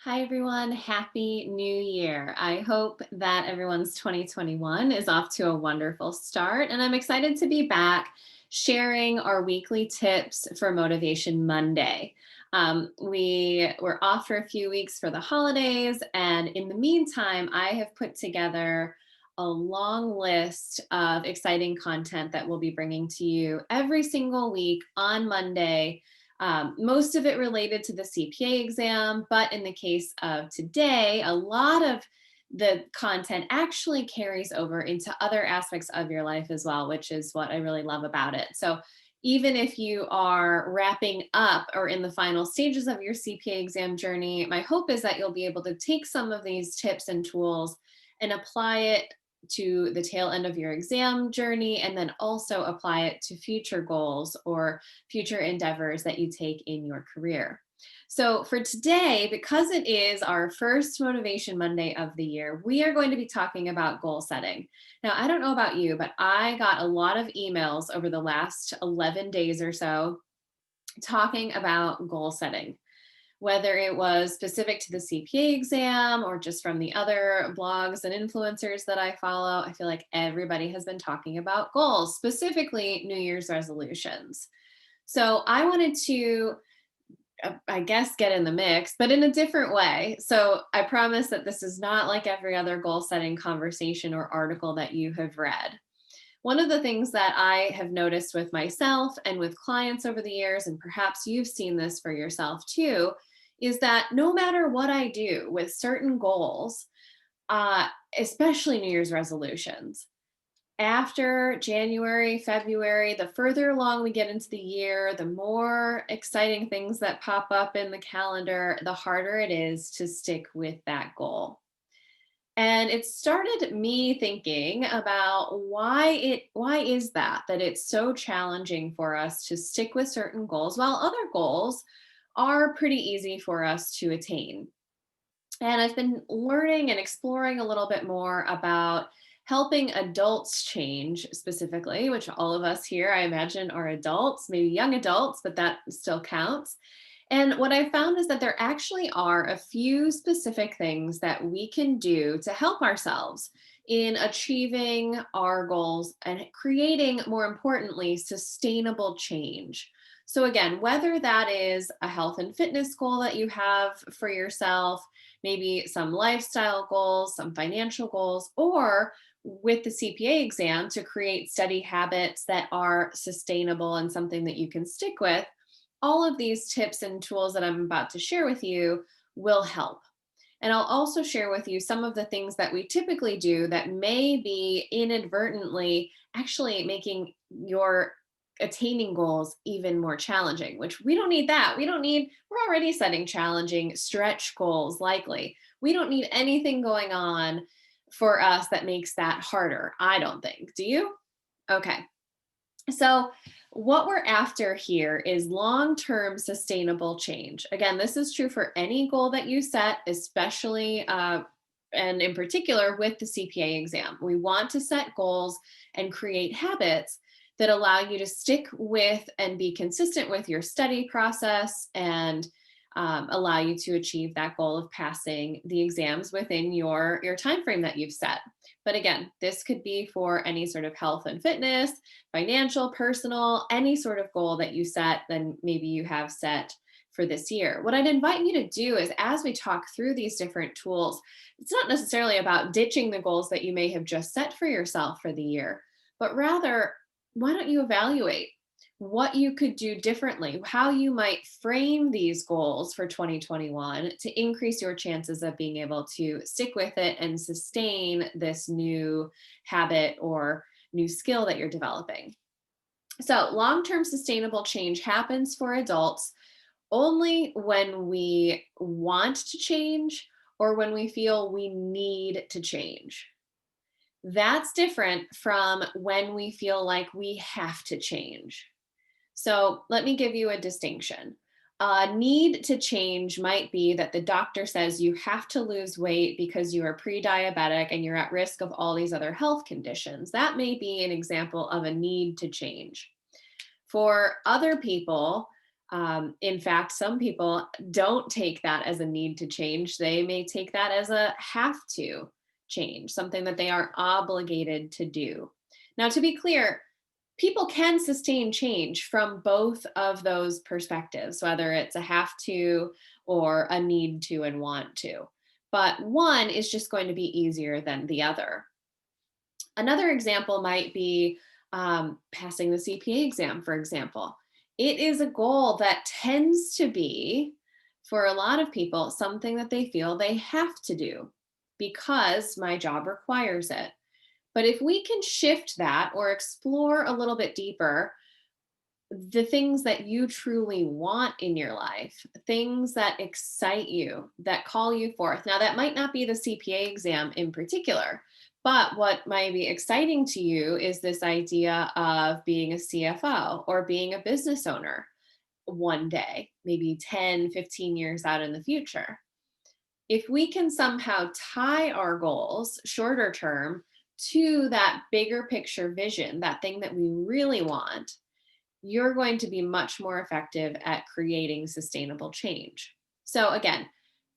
Hi, everyone. Happy New Year. I hope that everyone's 2021 is off to a wonderful start. And I'm excited to be back sharing our weekly tips for Motivation Monday. We were off for a few weeks for the holidays. And in the meantime, I have put together a long list of exciting content that we'll be bringing to you every single week on Monday, most of it related to the CPA exam, but in the case of today, a lot of the content actually carries over into other aspects of your life as well, which is what I really love about it. So, even if you are wrapping up or in the final stages of your CPA exam journey, my hope is that you'll be able to take some of these tips and tools and apply it to the tail end of your exam journey, and then also apply it to future goals or future endeavors that you take in your career. So, for today, because it is our first Motivation Monday of the year, we are going to be talking about goal setting. Now, I don't know about you, but I got a lot of emails over the last 11 days or so talking about goal setting, whether it was specific to the CPA exam or just from the other blogs and influencers that I follow. I feel like everybody has been talking about goals, specifically New Year's resolutions. So I wanted to, I guess, get in the mix, but in a different way. So I promise that this is not like every other goal setting conversation or article that you have read. One of the things that I have noticed with myself and with clients over the years, and perhaps you've seen this for yourself too, is that no matter what I do with certain goals, uh, especially New Year's resolutions, after January, February, the further along we get into the year, the more exciting things that pop up in the calendar, the harder it is to stick with that goal. And it started me thinking about why is that it's so challenging for us to stick with certain goals while other goals are pretty easy for us to attain. And I've been learning and exploring a little bit more about helping adults change specifically, which all of us here, I imagine, are adults, maybe young adults, but that still counts. And what I found is that there actually are a few specific things that we can do to help ourselves in achieving our goals and creating, more importantly, sustainable change. So, again, whether that is a health and fitness goal that you have for yourself, maybe some lifestyle goals, some financial goals, or with the CPA exam to create steady habits that are sustainable and something that you can stick with, all of these tips and tools that I'm about to share with you will help. And I'll also share with you some of the things that we typically do that may be inadvertently actually making your attaining goals even more challenging, which we don't need that. We're already setting challenging stretch goals likely. We don't need anything going on for us that makes that harder, I don't think. Do you? Okay. So, what we're after here is long term sustainable change. Again, this is true for any goal that you set, especially and in particular with the CPA exam. We want to set goals and create habits that allow you to stick with and be consistent with your study process and allow you to achieve that goal of passing the exams within your time frame that you've set. But again, this could be for any sort of health and fitness, financial, personal, any sort of goal that you set, then maybe you have set for this year. What I'd invite you to do is, as we talk through these different tools, it's not necessarily about ditching the goals that you may have just set for yourself for the year, but rather, why don't you evaluate what you could do differently, how you might frame these goals for 2021 to increase your chances of being able to stick with it and sustain this new habit or new skill that you're developing. So, long term sustainable change happens for adults only when we want to change or when we feel we need to change. That's different from when we feel like we have to change. So let me give you a distinction. A need to change might be that the doctor says you have to lose weight because you are pre diabetic and you're at risk of all these other health conditions. That may be an example of a need to change. For other people, In fact, some people don't take that as a need to change. They may take that as a have to change, something that they are obligated to do. Now, to be clear, people can sustain change from both of those perspectives, whether it's a have to or a need to and want to. But one is just going to be easier than the other. Another example might be passing the CPA exam, for example. It is a goal that tends to be, for a lot of people, something that they feel they have to do because my job requires it. But if we can shift that or explore a little bit deeper the things that you truly want in your life, things that excite you, that call you forth. Now, that might not be the CPA exam in particular, but what might be exciting to you is this idea of being a CFO or being a business owner one day, maybe 10, 15 years out in the future. If we can somehow tie our goals shorter term to that bigger picture vision, that thing that we really want, you're going to be much more effective at creating sustainable change. So, again,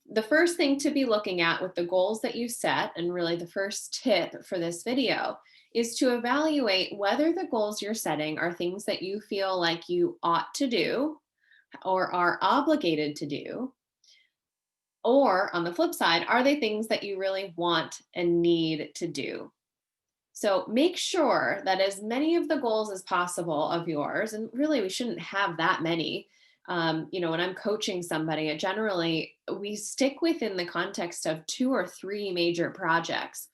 the first thing to be looking at with the goals that you set, and really the first tip for this video, is to evaluate whether the goals you're setting are things that you feel like you ought to do or are obligated to do. Or on the flip side, are they things that you really want and need to do? So make sure that as many of the goals as possible of yours, and really we shouldn't have that many. When I'm coaching somebody, generally we stick within the context of 2 or 3 major projects.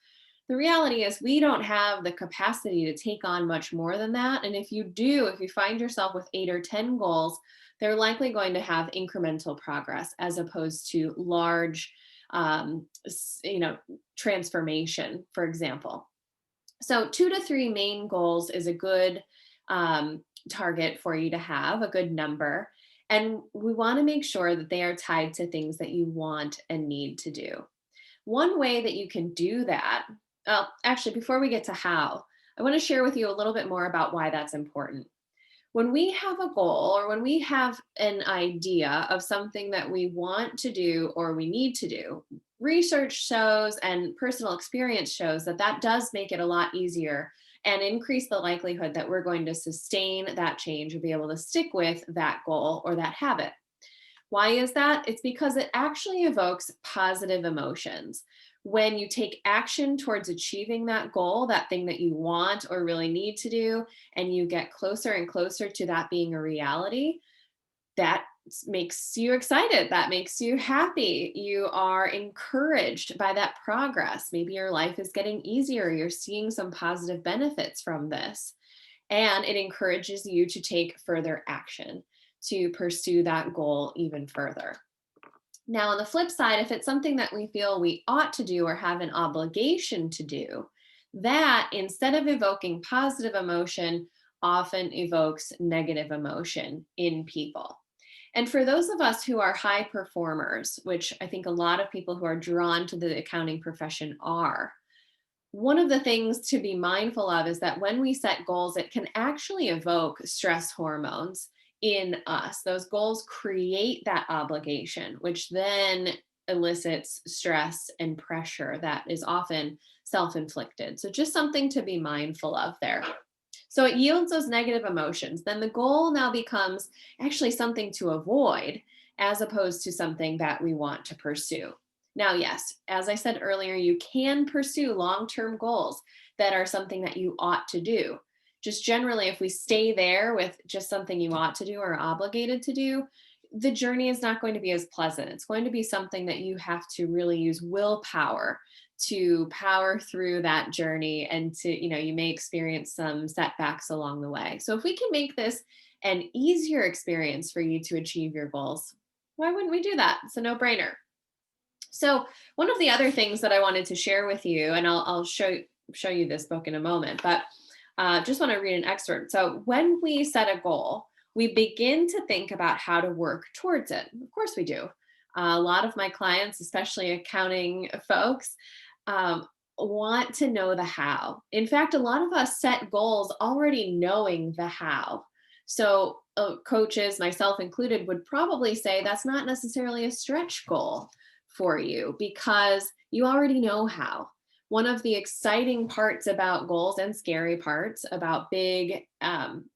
The reality is we don't have the capacity to take on much more than that. And if you do, if you find yourself with 8 or 10 goals, they're likely going to have incremental progress as opposed to large, transformation, for example. So 2 to 3 main goals is a good target for you to have, a good number. And we want to make sure that they are tied to things that you want and need to do. One way that you can do that, actually, before we get to how, I want to share with you a little bit more about why that's important. When we have a goal or when we have an idea of something that we want to do or we need to do, research shows and personal experience shows that that does make it a lot easier and increase the likelihood that we're going to sustain that change or be able to stick with that goal or that habit. Why is that? It's because it actually evokes positive emotions. When you take action towards achieving that goal, that thing that you want or really need to do, and you get closer and closer to that being a reality, that makes you excited. That makes you happy. You are encouraged by that progress. Maybe your life is getting easier. You're seeing some positive benefits from this. And it encourages you to take further action to pursue that goal even further. Now, on the flip side, if it's something that we feel we ought to do or have an obligation to do, that instead of evoking positive emotion, often evokes negative emotion in people. And for those of us who are high performers, which I think a lot of people who are drawn to the accounting profession are, one of the things to be mindful of is that when we set goals, it can actually evoke stress hormones in us. Those goals create that obligation, which then elicits stress and pressure that is often self inflicted. So, just something to be mindful of there. So, it yields those negative emotions. Then the goal now becomes actually something to avoid as opposed to something that we want to pursue. Now, yes, as I said earlier, you can pursue long term goals that are something that you ought to do. Just generally, if we stay there with just something you ought to do or obligated to do, the journey is not going to be as pleasant. It's going to be something that you have to really use willpower to power through that journey and you may experience some setbacks along the way. So, if we can make this an easier experience for you to achieve your goals, why wouldn't we do that? It's a no brainer. So one of the other things that I wanted to share with you, and I'll show you this book in a moment, but just want to read an excerpt. So when we set a goal, we begin to think about how to work towards it. Of course we do. A lot of my clients, especially accounting folks, want to know the how. In fact, a lot of us set goals already knowing the how. So coaches, myself included, would probably say that's not necessarily a stretch goal for you because you already know how. One of the exciting parts about goals and scary parts about big,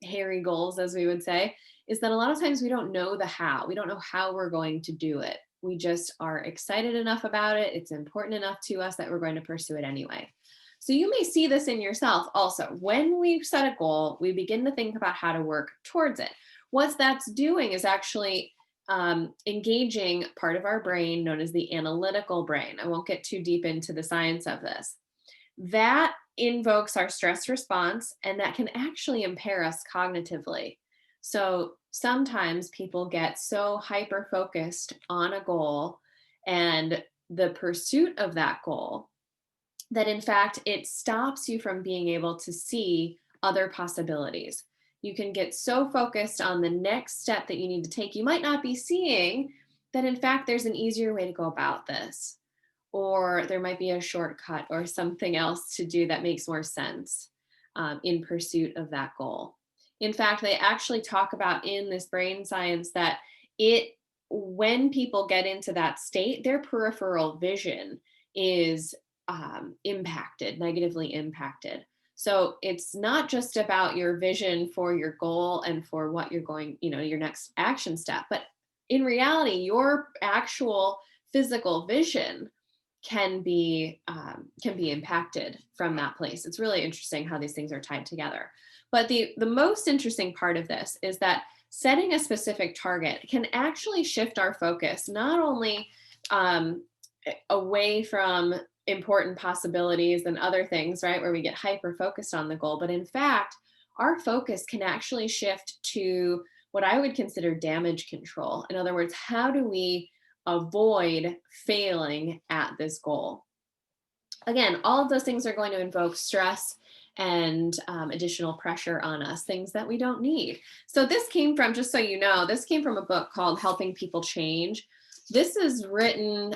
hairy goals, as we would say, is that a lot of times we don't know the how. We don't know how we're going to do it. We just are excited enough about it. It's important enough to us that we're going to pursue it anyway. So you may see this in yourself also. When we set a goal, we begin to think about how to work towards it. What that's doing is actually engaging part of our brain known as the analytical brain. I won't get too deep into the science of this. That invokes our stress response, and that can actually impair us cognitively. So sometimes people get so hyper focused on a goal and the pursuit of that goal that in fact it stops you from being able to see other possibilities. You can get so focused on the next step that you need to take, you might not be seeing that in fact there's an easier way to go about this, or there might be a shortcut or something else to do that makes more sense in pursuit of that goal. In fact, they actually talk about in this brain science that it when people get into that state, their peripheral vision is impacted, negatively impacted. So it's not just about your vision for your goal and for what you're going, your next action step, but in reality, your actual physical vision can be impacted from that place. It's really interesting how these things are tied together. But the most interesting part of this is that setting a specific target can actually shift our focus not only away from important possibilities and other things, right, where we get hyper focused on the goal, but in fact, our focus can actually shift to what I would consider damage control. In other words, how do we avoid failing at this goal? Again, all of those things are going to invoke stress and additional pressure on us, things that we don't need. So this came from, just so you know, this came from a book called Helping People Change. This is written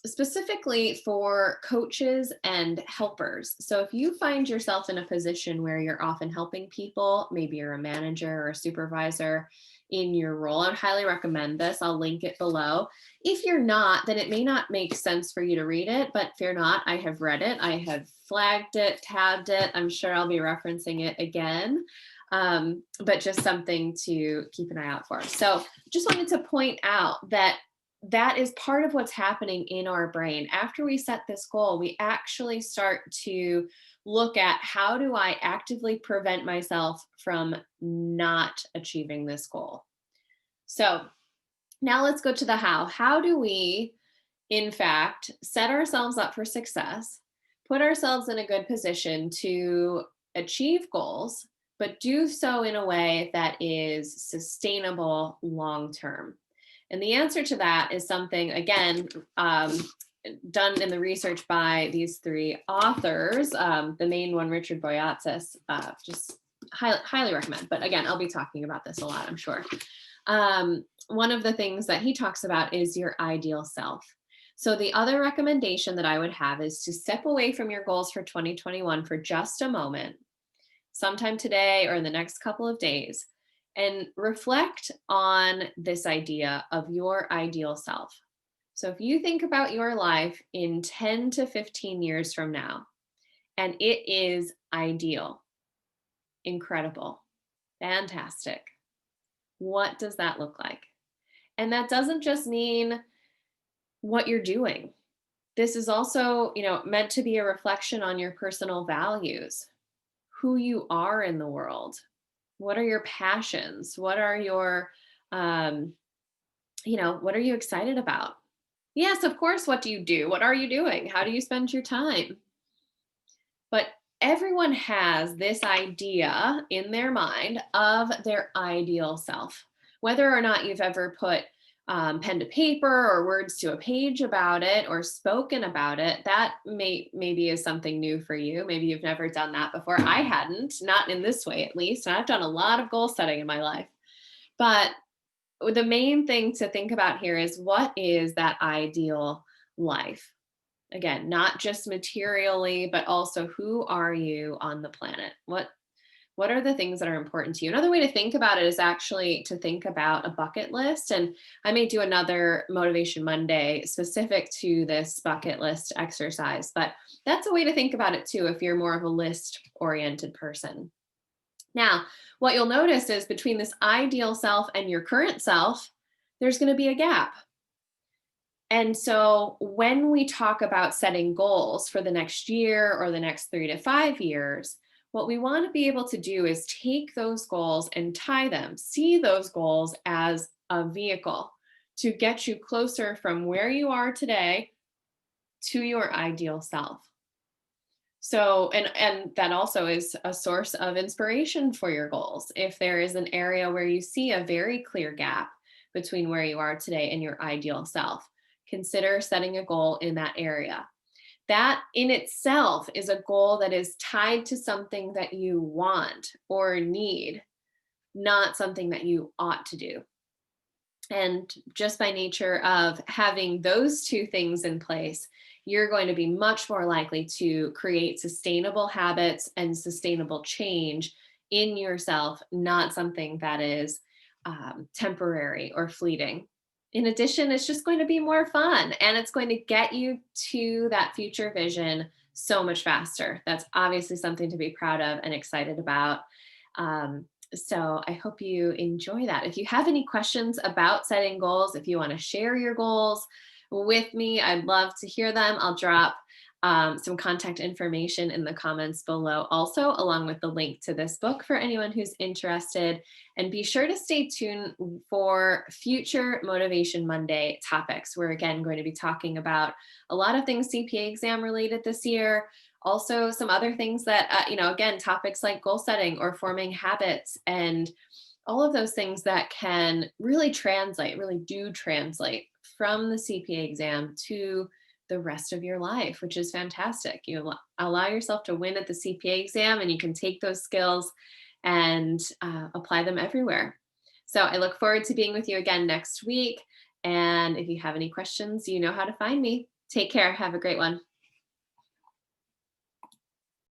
specifically for coaches and helpers. So if you find yourself in a position where you're often helping people, maybe you're a manager or a supervisor in your role, I'd highly recommend this. I'll link it below. If you're not, then it may not make sense for you to read it, but fear not, I have read it. I have flagged it, tabbed it. I'm sure I'll be referencing it again, but just something to keep an eye out for. So just wanted to point out that that is part of what's happening in our brain. After we set this goal, we actually start to look at how do I actively prevent myself from not achieving this goal. So now let's go to the how. How do we, in fact, set ourselves up for success, put ourselves in a good position to achieve goals, but do so in a way that is sustainable long term? And the answer to that is something, again, done in the research by these three authors. The main one, Richard Boyatzis, just highly recommend. But again, I'll be talking about this a lot, I'm sure. One of the things that he talks about is your ideal self. So the other recommendation that I would have is to step away from your goals for 2021 for just a moment, sometime today or in the next couple of days, and reflect on this idea of your ideal self. So if you think about your life in 10 to 15 years from now, and it is ideal, incredible, fantastic, what does that look like? And that doesn't just mean what you're doing. This is also, meant to be a reflection on your personal values, who you are in the world. What are your passions? What are your, what are you excited about? Yes, of course, what do you do? What are you doing? How do you spend your time? But everyone has this idea in their mind of their ideal self. Whether or not you've ever put pen to paper or words to a page about it or spoken about it, that maybe is something new for you. Maybe you've never done that before. I hadn't, not in this way at least. And I've done a lot of goal setting in my life. But the main thing to think about here is, what is that ideal life? Again, not just materially, but also who are you on the planet? What What are the things that are important to you? Another way to think about it is actually to think about a bucket list. And I may do another Motivation Monday specific to this bucket list exercise, but that's a way to think about it too if you're more of a list oriented person. Now, what you'll notice is between this ideal self and your current self, there's going to be a gap. And so when we talk about setting goals for the next year or the next 3 to 5 years, what we want to be able to do is take those goals and tie them, see those goals as a vehicle to get you closer from where you are today to your ideal self. So, and that also is a source of inspiration for your goals. If there is an area where you see a very clear gap between where you are today and your ideal self, consider setting a goal in that area. That in itself is a goal that is tied to something that you want or need, not something that you ought to do. And just by nature of having those two things in place, you're going to be much more likely to create sustainable habits and sustainable change in yourself, not something that is temporary or fleeting. In addition, it's just going to be more fun and it's going to get you to that future vision so much faster. That's obviously something to be proud of and excited about. So I hope you enjoy that. If you have any questions about setting goals, if you want to share your goals with me, I'd love to hear them. I'll drop some contact information in the comments below, also, along with the link to this book for anyone who's interested. And be sure to stay tuned for future Motivation Monday topics. We're again going to be talking about a lot of things CPA exam related this year. Also, some other things that, again, topics like goal setting or forming habits and all of those things that can really do translate from the CPA exam to the rest of your life, which is fantastic. You allow yourself to win at the CPA exam and you can take those skills and apply them everywhere. So I look forward to being with you again next week. And if you have any questions, you know how to find me. Take care. Have a great one.